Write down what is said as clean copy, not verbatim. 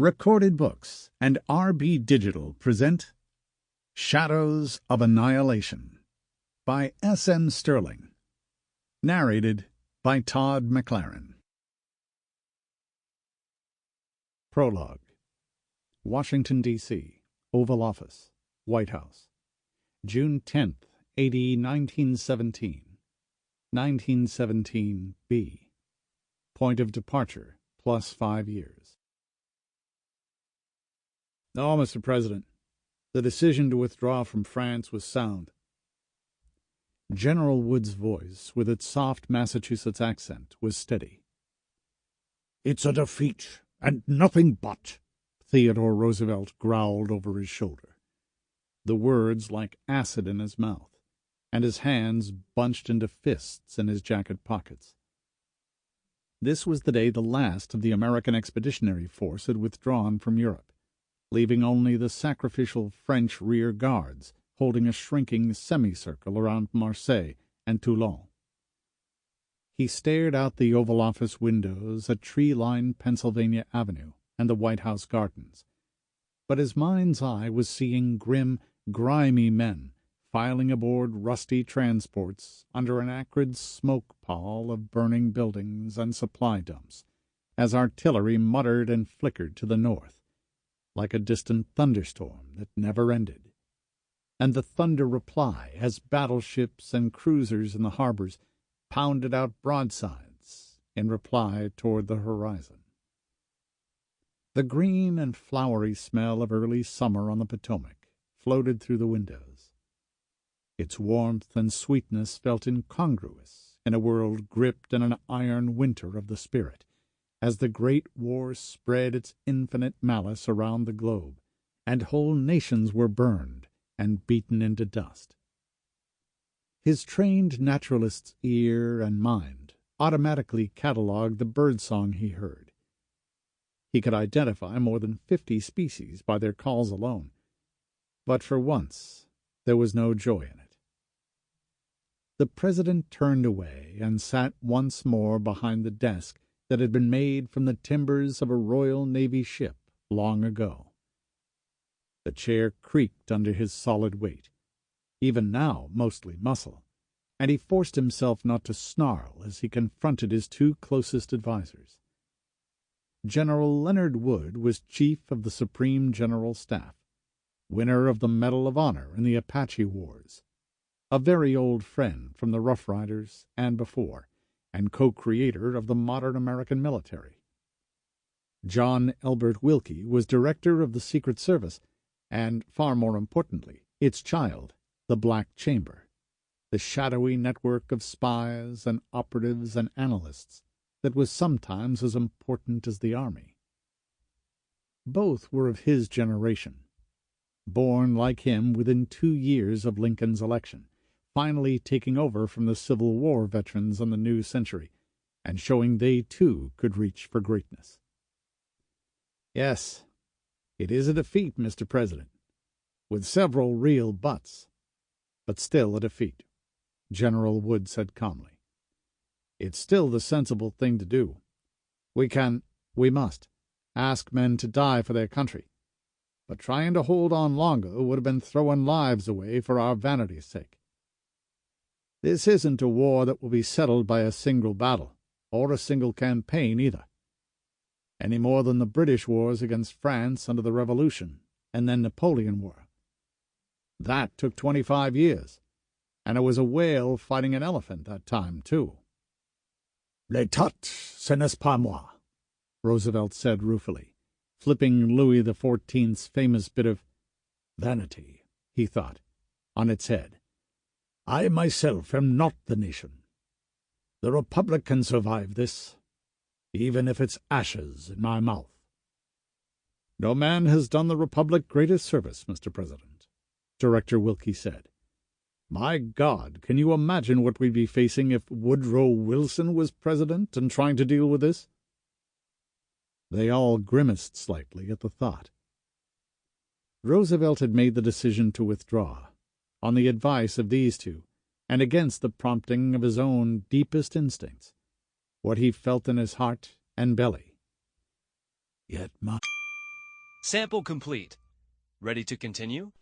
Recorded Books and RB Digital present Shadows of Annihilation by S.M. Stirling. Narrated by Todd Mclaren. Prologue. Washington, D.C. Oval Office. White House. June 10th, AD 1917. 1917 B. Point of departure, plus 5 years. No, Mr. President, the decision to withdraw from France was sound. General Wood's voice, with its soft Massachusetts accent, was steady. It's a defeat, and nothing but, Theodore Roosevelt growled over his shoulder, the words like acid in his mouth, and his hands bunched into fists in his jacket pockets. This was the day the last of the American Expeditionary Force had withdrawn from Europe, leaving only the sacrificial French rear guards holding a shrinking semicircle around Marseille and Toulon. He stared out the Oval Office windows at tree-lined Pennsylvania Avenue and the White House gardens, but his mind's eye was seeing grim, grimy men filing aboard rusty transports under an acrid smoke pall of burning buildings and supply dumps, as artillery muttered and flickered to the north, like a distant thunderstorm that never ended, and the thunder reply as battleships and cruisers in the harbors pounded out broadsides in reply toward the horizon. The green and flowery smell of early summer on the Potomac floated through the windows. Its warmth and sweetness felt incongruous in a world gripped in an iron winter of the spirit, as the Great War spread its infinite malice around the globe, and whole nations were burned and beaten into dust. His trained naturalist's ear and mind automatically catalogued the birdsong he heard. He could identify more than 50 species by their calls alone, but for once there was no joy in it. The President turned away and sat once more behind the desk that had been made from the timbers of a Royal Navy ship long ago. The chair creaked under his solid weight, even now mostly muscle, and he forced himself not to snarl as he confronted his two closest advisers. General Leonard Wood was Chief of the Supreme General Staff, winner of the Medal of Honor in the Apache Wars, a very old friend from the Rough Riders and before, and co-creator of the modern American military. John Elbert Wilkie was director of the Secret Service and, far more importantly, its child, the Black Chamber, the shadowy network of spies and operatives and analysts that was sometimes as important as the army. Both were of his generation, born like him within 2 years of Lincoln's election, finally taking over from the Civil War veterans on the new century, and showing they, too, could reach for greatness. Yes, it is a defeat, Mr. President, with several real buts, but still a defeat, General Wood said calmly. It's still the sensible thing to do. We must, ask men to die for their country, but trying to hold on longer would have been throwing lives away for our vanity's sake. This isn't a war that will be settled by a single battle, or a single campaign either, any more than the British wars against France under the Revolution and then Napoleon War. That took 25 years, and it was a whale fighting an elephant that time, too. L'état, ce n'est pas moi, Roosevelt said ruefully, flipping Louis XIV's famous bit of vanity, he thought, on its head. I myself am not the nation. The Republic can survive this, even if it's ashes in my mouth. No man has done the Republic greater service, Mr. President, Director Wilkie said. My God, can you imagine what we'd be facing if Woodrow Wilson was president and trying to deal with this? They all grimaced slightly at the thought. Roosevelt had made the decision to withdraw, on the advice of these two, and against the prompting of his own deepest instincts, what he felt in his heart and belly. Yet Sample complete. Ready to continue?